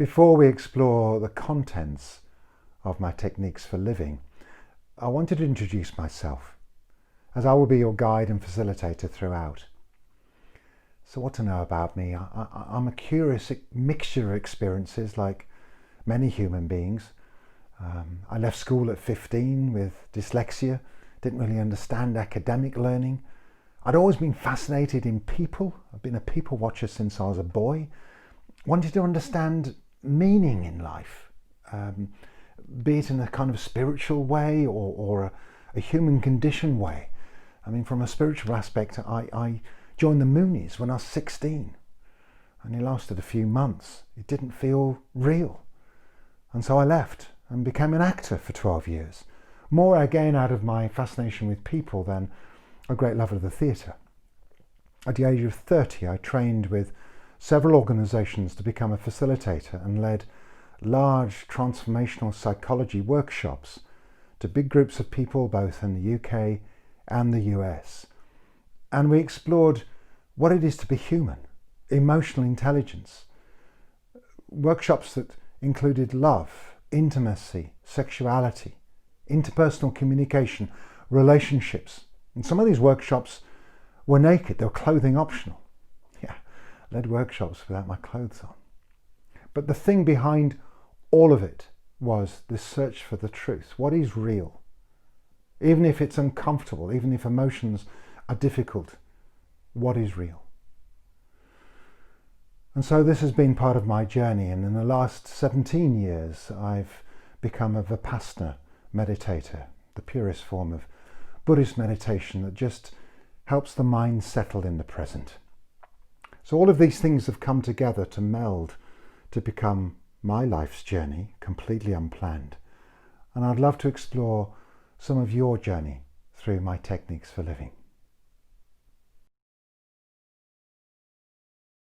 Before we explore the contents of my techniques for living, I wanted to introduce myself, as I will be your guide and facilitator throughout. So what to know about me? I'm a curious mixture of experiences like many human beings. I left school at 15 with dyslexia, didn't really understand academic learning. I'd always been fascinated in people. I've been a people watcher since I was a boy. Wanted to understand meaning in life, be it in a kind of spiritual way or a human condition way. I mean, from a spiritual aspect, I joined the Moonies when I was 16, and it lasted a few months. It didn't feel real. And so I left and became an actor for 12 years. More again out of my fascination with people than a great love of the theatre. At the age of 30, I trained with several organisations to become a facilitator and led large transformational psychology workshops to big groups of people both in the UK and the US. And we explored what it is to be human, emotional intelligence. Workshops that included love, intimacy, sexuality, interpersonal communication, relationships. And some of these workshops were naked, they were clothing optional. Yeah, led workshops without my clothes on. But the thing behind all of it was this search for the truth. What is real? Even if it's uncomfortable, even if emotions are difficult, what is real? And so this has been part of my journey, and in the last 17 years I've become a Vipassana meditator, the purest form of Buddhist meditation that just helps the mind settle in the present. So all of these things have come together to meld to become my life's journey, completely unplanned. And I'd love to explore some of your journey through my techniques for living.